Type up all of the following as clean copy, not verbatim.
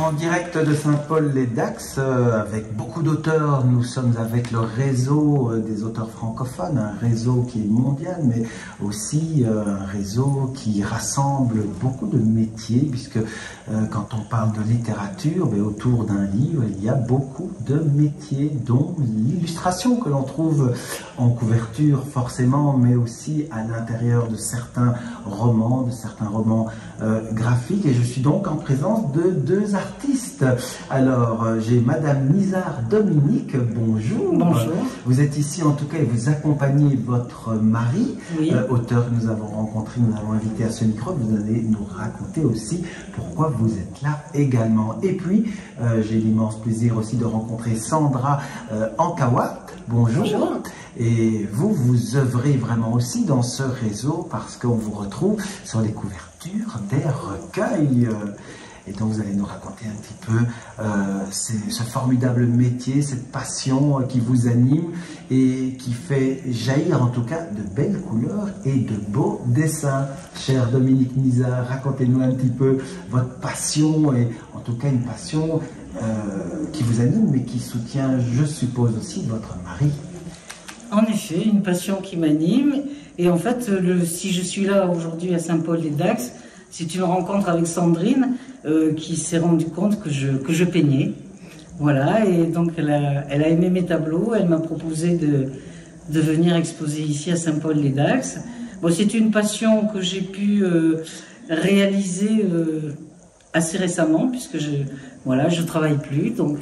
en direct de Saint-Paul-les-Dax avec beaucoup d'auteurs. Nous sommes avec le réseau des auteurs francophones, un réseau qui est mondial, mais aussi un réseau qui rassemble beaucoup de métiers, puisque quand on parle de littérature, autour d'un livre, il y a beaucoup de métiers, dont l'illustration que l'on trouve en couverture forcément, mais aussi à l'intérieur de certains romans, graphiques. Et je suis donc en présence de deux artistes. Alors, j'ai Madame Nizar Dominique, bonjour. Bonjour. Vous êtes ici en tout cas et vous accompagnez votre mari, oui. Auteur que nous avons rencontré, nous avons invité à ce micro. Vous allez nous raconter aussi pourquoi vous êtes là également. Et puis, j'ai l'immense plaisir aussi de rencontrer Sandra Ankawat. Bonjour. Bonjour. Et vous œuvrez vraiment aussi dans ce réseau parce qu'on vous retrouve sur les couvertures des recueils. Et donc vous allez nous raconter un petit peu ce formidable métier, cette passion qui vous anime et qui fait jaillir en tout cas de belles couleurs et de beaux dessins. Cher Dominique Nizar, racontez-nous un petit peu votre passion, et en tout cas une passion qui vous anime mais qui soutient, je suppose, aussi votre mari. En effet, une passion qui m'anime. Et en fait, si je suis là aujourd'hui à Saint-Paul-les-Dax, c'est une rencontre avec Sandrine qui s'est rendue compte que je peignais. Voilà, et donc elle a aimé mes tableaux, elle m'a proposé de venir exposer ici à Saint-Paul-les-Dax. Bon, c'est une passion que j'ai pu réaliser assez récemment, puisque je travaille plus, donc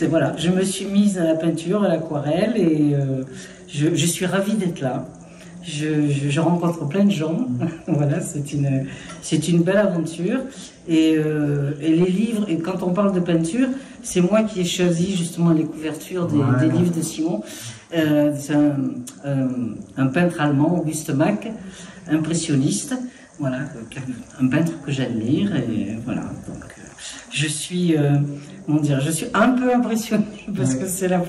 voilà, je me suis mise à la peinture, à l'aquarelle, et je suis ravie d'être là. Je rencontre plein de gens, voilà, c'est une belle aventure, et les livres, et quand on parle de peinture, c'est moi qui ai choisi justement les couvertures des livres de Simon. C'est un peintre allemand, Auguste Mack, impressionniste, voilà, un peintre que j'admire, et voilà, donc je suis un peu impressionnée parce que c'est ma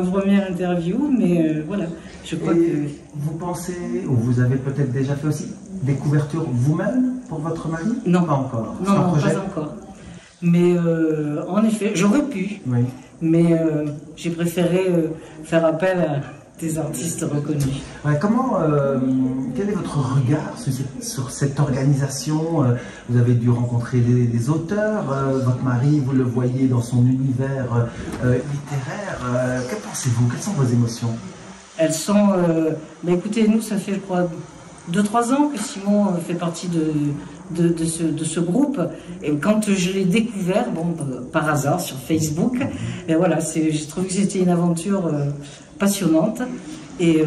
première interview, mais voilà, je crois que... Vous pensez, ou vous avez peut-être déjà fait aussi des couvertures vous-même pour votre mari? Non, pas encore. Non, pas encore. Mais en effet, j'aurais pu, oui. Mais j'ai préféré faire appel à des artistes reconnus. Ouais, quel est votre regard sur cette organisation? Vous avez dû rencontrer des auteurs, votre mari, vous le voyez dans son univers littéraire. Que pensez-vous? Quelles sont vos émotions? Elles sont... écoutez, nous, ça fait, je crois, 2-3 ans que Simon fait partie de ce groupe. Et quand je l'ai découvert, par hasard, sur Facebook, et voilà, j'ai trouvé que c'était une aventure passionnante et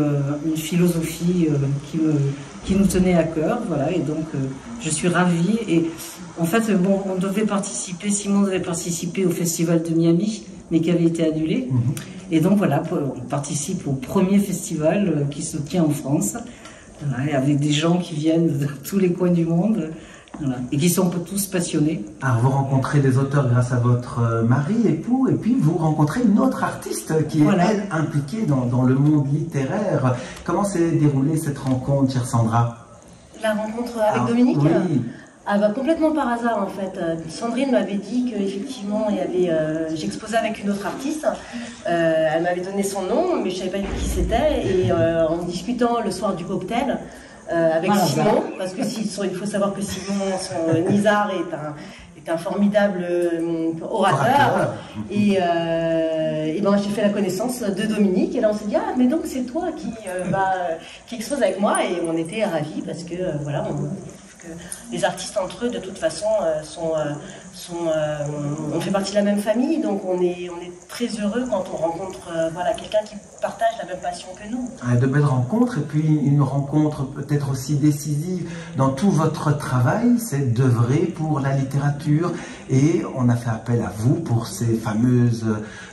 une philosophie qui nous tenait à cœur, voilà, et donc je suis ravie. Et en fait, Simon devait participer au festival de Miami, mais qui avait été annulé. Et donc voilà, on participe au premier festival qui se tient en France, voilà, avec des gens qui viennent de tous les coins du monde. Voilà, et qui sont tous passionnés. Alors vous rencontrez des auteurs grâce à votre mari, époux, et puis vous rencontrez une autre artiste qui est, elle, impliquée dans le monde littéraire. Comment s'est déroulée cette rencontre, chère Sandra? La rencontre avec Dominique? Oui. Complètement par hasard en fait. Sandrine m'avait dit qu'effectivement j'exposais avec une autre artiste. Elle m'avait donné son nom, mais je ne savais pas du qui c'était. Et en discutant le soir du cocktail, avec Simon, parce que il faut savoir que Simon, son Nizar est un formidable orateur. Et j'ai fait la connaissance de Dominique, et là on s'est dit, ah mais donc c'est toi qui expose avec moi, et on était ravis parce que voilà, les artistes entre eux de toute façon on fait partie de la même famille, donc on est très heureux quand on rencontre quelqu'un qui partage la même passion que nous. De belles rencontres, et puis une rencontre peut-être aussi décisive dans tout votre travail, c'est d'œuvrer pour la littérature, et on a fait appel à vous pour ces fameuses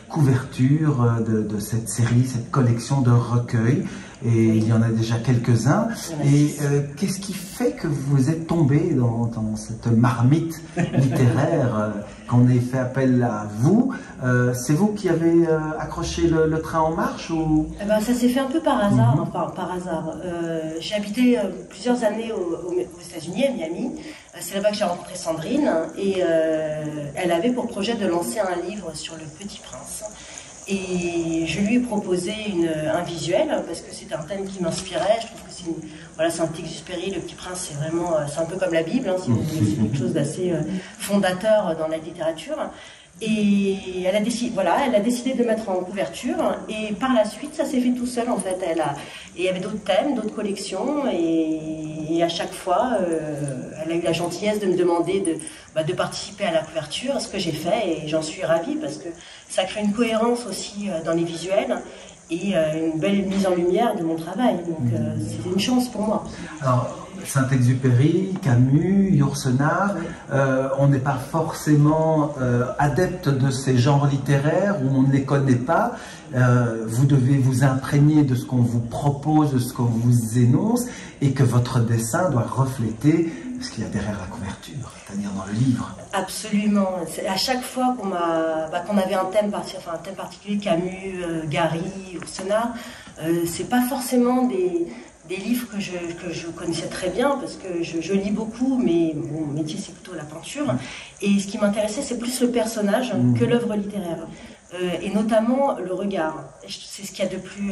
couvertures de cette série, cette collection de recueils. et il y en a déjà quelques-uns. Et qu'est-ce qui fait que vous êtes tombé dans cette marmite littéraire, qu'on ait fait appel à vous? C'est vous qui avez accroché le train en marche ou... Eh ben, ça s'est fait un peu par hasard. Enfin, par hasard. J'ai habité plusieurs années aux États-Unis, à Miami. C'est là-bas que j'ai rencontré Sandrine et elle avait pour projet de lancer un livre sur le Petit Prince. Et je lui ai proposé un visuel parce que c'était un thème qui m'inspirait. Je trouve que c'est Saint-Exupéry, le Petit Prince, c'est vraiment, c'est un peu comme la Bible, hein, si vous voulez, c'est quelque chose d'assez fondateur dans la littérature. Et elle a décidé de mettre en couverture, et par la suite ça s'est fait tout seul en fait. Et il y avait d'autres thèmes, d'autres collections, et à chaque fois elle a eu la gentillesse de me demander de participer à la couverture, ce que j'ai fait, et j'en suis ravie parce que ça crée une cohérence aussi dans les visuels et une belle mise en lumière de mon travail, donc c'est une chance pour moi. Alors, Saint-Exupéry, Camus, Yourcenar, on n'est pas forcément adepte de ces genres littéraires où on ne les connaît pas. Vous devez vous imprégner de ce qu'on vous propose, de ce qu'on vous énonce, et que votre dessin doit refléter ce qu'il y a derrière la couverture, c'est-à-dire dans le livre. Absolument. À chaque fois qu'on avait un thème particulier, Camus, Gary, Yourcenar, c'est pas forcément des livres que je connaissais très bien, parce que je lis beaucoup, mais mon métier c'est plutôt la peinture. Et ce qui m'intéressait, c'est plus le personnage que l'œuvre littéraire. Et notamment le regard. C'est ce qu'il y a de plus...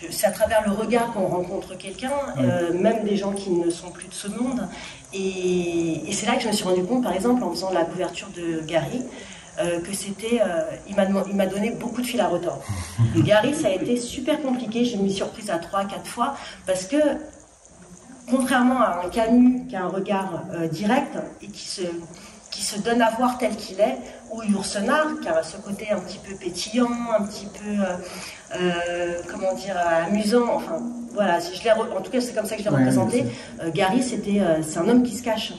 c'est à travers le regard qu'on rencontre quelqu'un, même des gens qui ne sont plus de ce monde. Et c'est là que je me suis rendu compte, par exemple, en faisant la couverture de Gary, que c'était... il m'a donné beaucoup de fil à retordre. Et Gary, ça a été super compliqué. Je me suis surprise à 3-4 fois, parce que, contrairement à un Camus qui a un regard direct et qui se donne à voir tel qu'il est, ou Yourcenar qui a ce côté un petit peu pétillant, un petit peu, comment dire, amusant, enfin, voilà, en tout cas c'est comme ça que je l'ai représenté. Gary, c'est un homme qui se cache.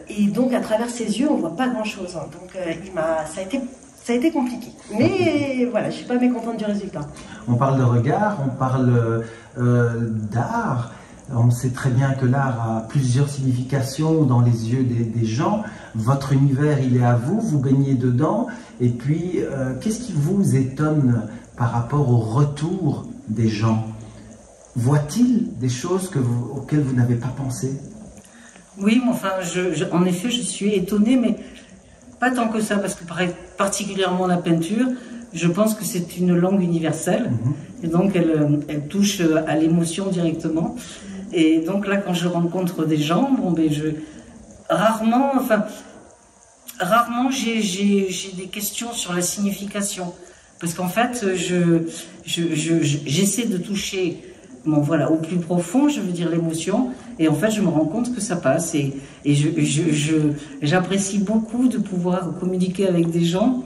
Et donc à travers ses yeux, on voit pas grand-chose. Donc ça a été compliqué. Mais voilà, je suis pas mécontente du résultat. On parle de regard, on parle d'art. On sait très bien que l'art a plusieurs significations dans les yeux des gens. Votre univers, il est à vous, vous baignez dedans. Et puis, qu'est-ce qui vous étonne par rapport au retour des gens? Voient-ils des choses auxquelles vous n'avez pas pensé? Oui, mais enfin, en effet, je suis étonnée, mais pas tant que ça, parce que particulièrement la peinture, je pense que c'est une langue universelle, et donc elle touche à l'émotion directement. Et donc là, quand je rencontre des gens, rarement j'ai des questions sur la signification, parce qu'en fait, j'essaie de toucher, au plus profond, je veux dire l'émotion, et en fait, je me rends compte que ça passe, et j'apprécie beaucoup de pouvoir communiquer avec des gens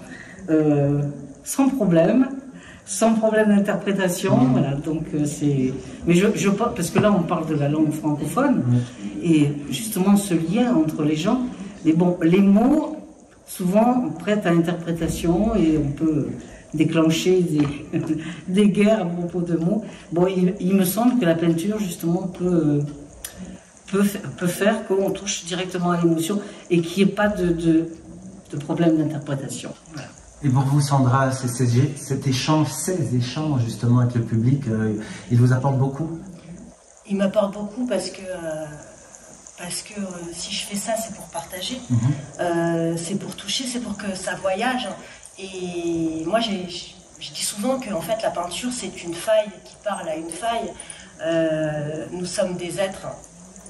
sans problème d'interprétation, voilà, donc c'est... Mais parce que là, on parle de la langue francophone, et justement, ce lien entre les gens, les mots, souvent, prêtent à l'interprétation, et on peut déclencher des guerres à propos de mots. Bon, il me semble que la peinture, justement, peut faire qu'on touche directement à l'émotion, et qu'il n'y ait pas de problème d'interprétation, voilà. Et pour vous, Sandra, ces échanges justement avec le public, ils vous apportent beaucoup? Ils m'apportent beaucoup parce que si je fais ça, c'est pour partager, c'est pour toucher, c'est pour que ça voyage. Et moi, je dis souvent que en fait, la peinture, c'est une faille qui parle à une faille. Nous sommes des êtres,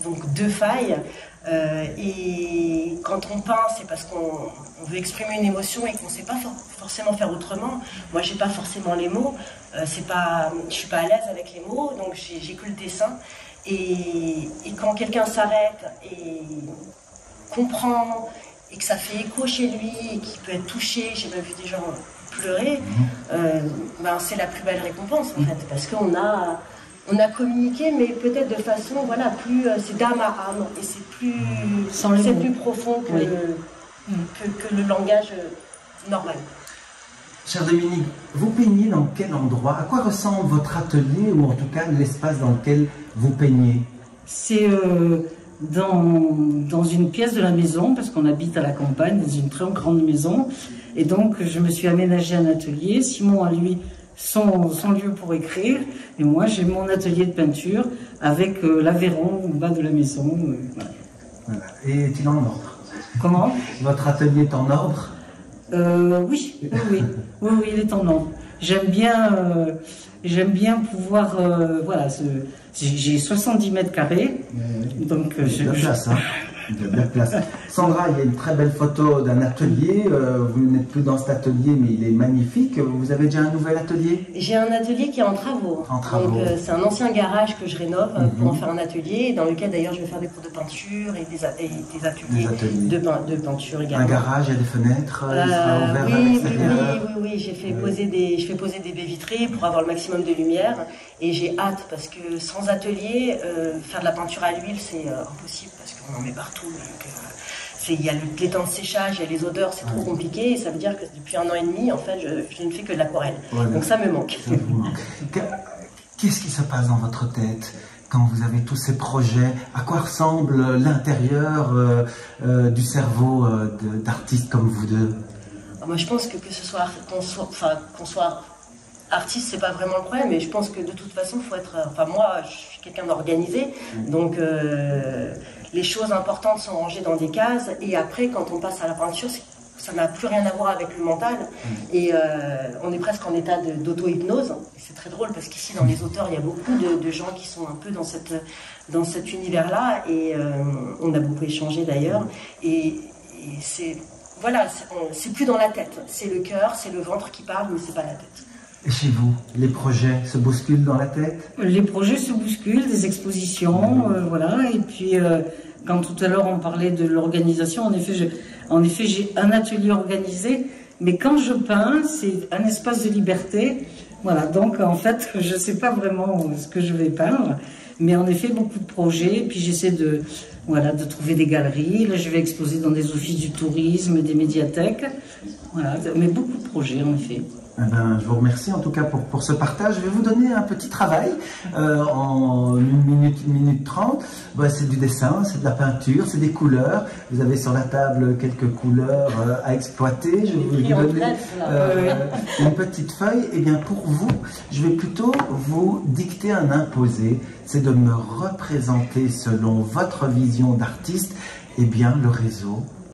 donc deux failles. Et quand on peint, c'est parce qu'on veut exprimer une émotion et qu'on ne sait pas forcément faire autrement. Moi, j'ai pas forcément les mots, je suis pas à l'aise avec les mots, donc j'ai que le dessin. Et quand quelqu'un s'arrête et comprend, et que ça fait écho chez lui, et qu'il peut être touché, j'ai même vu des gens pleurer, c'est la plus belle récompense en fait, parce qu'on a communiqué, mais peut-être de façon, plus, c'est d'âme à âme, et c'est plus profond que le langage normal. Cher Dominique, vous peignez dans quel endroit? À quoi ressemble votre atelier ou en tout cas l'espace dans lequel vous peignez? C'est dans une pièce de la maison, parce qu'on habite à la campagne, dans une très grande maison. Et donc, je me suis aménagé un atelier. Simon a, lui, son lieu pour écrire. Et moi, j'ai mon atelier de peinture avec l'aveyron au bas de la maison. Voilà. Voilà. Et est-il en ordre? Comment? Votre atelier est en ordre? Oui, il est en ordre. J'aime bien pouvoir, voilà, j'ai 70 mètres carrés, donc de la place, hein. De la place. Sandra, il y a une très belle photo d'un atelier. Vous n'êtes plus dans cet atelier, mais il est magnifique. Vous avez déjà un nouvel atelier? J'ai un atelier qui est en travaux. En travaux. Donc c'est un ancien garage que je rénove pour en faire un atelier, dans lequel d'ailleurs je vais faire des cours de peinture et des ateliers, de peinture également. Un garage, il y a des fenêtres, il sera ouvert à l'extérieur. Oui, je fais poser des baies vitrées pour avoir le maximum de lumière. Et j'ai hâte parce que sans atelier, faire de la peinture à l'huile, c'est impossible parce qu'on en met partout. Il y a les temps de séchage, il y a les odeurs, c'est trop compliqué. Et ça veut dire que depuis 1 an et demi, en fait, je ne fais que de l'aquarelle. Voilà. Donc ça me manque. Ça vous manque. Qu'est-ce qui se passe dans votre tête quand vous avez tous ces projets? À quoi ressemble l'intérieur du cerveau d'artistes comme vous deux? Moi, je pense que qu'on soit artiste, c'est pas vraiment le problème, mais je pense que de toute façon, il faut être. Enfin, moi, je suis quelqu'un d'organisé, donc les choses importantes sont rangées dans des cases, et après, quand on passe à la peinture, ça n'a plus rien à voir avec le mental, et on est presque en état d'auto-hypnose. C'est très drôle parce qu'ici, dans les auteurs, il y a beaucoup de gens qui sont un peu dans cet univers-là, et on a beaucoup échangé d'ailleurs, et c'est. Voilà, c'est plus dans la tête, c'est le cœur, c'est le ventre qui parle, mais c'est pas la tête. Et chez vous, les projets se bousculent dans la tête? Les projets se bousculent, des expositions, voilà. Et puis, quand tout à l'heure on parlait de l'organisation, en effet, j'ai un atelier organisé, mais quand je peins, c'est un espace de liberté. Voilà, donc en fait, je ne sais pas vraiment ce que je vais peindre, mais en effet, beaucoup de projets. Puis j'essaie de trouver des galeries. Là, je vais exposer dans des offices du tourisme, des médiathèques. Voilà, mais beaucoup de projets, en effet. Eh ben, je vous remercie en tout cas pour ce partage. Je vais vous donner un petit travail en 1 minute 30. C'est du dessin, c'est de la peinture, c'est des couleurs. Vous avez sur la table quelques couleurs à exploiter. Je vais vous donner une petite feuille. Et bien pour vous, je vais plutôt vous dicter un imposé. C'est de me représenter selon votre vision d'artiste, eh bien le réseau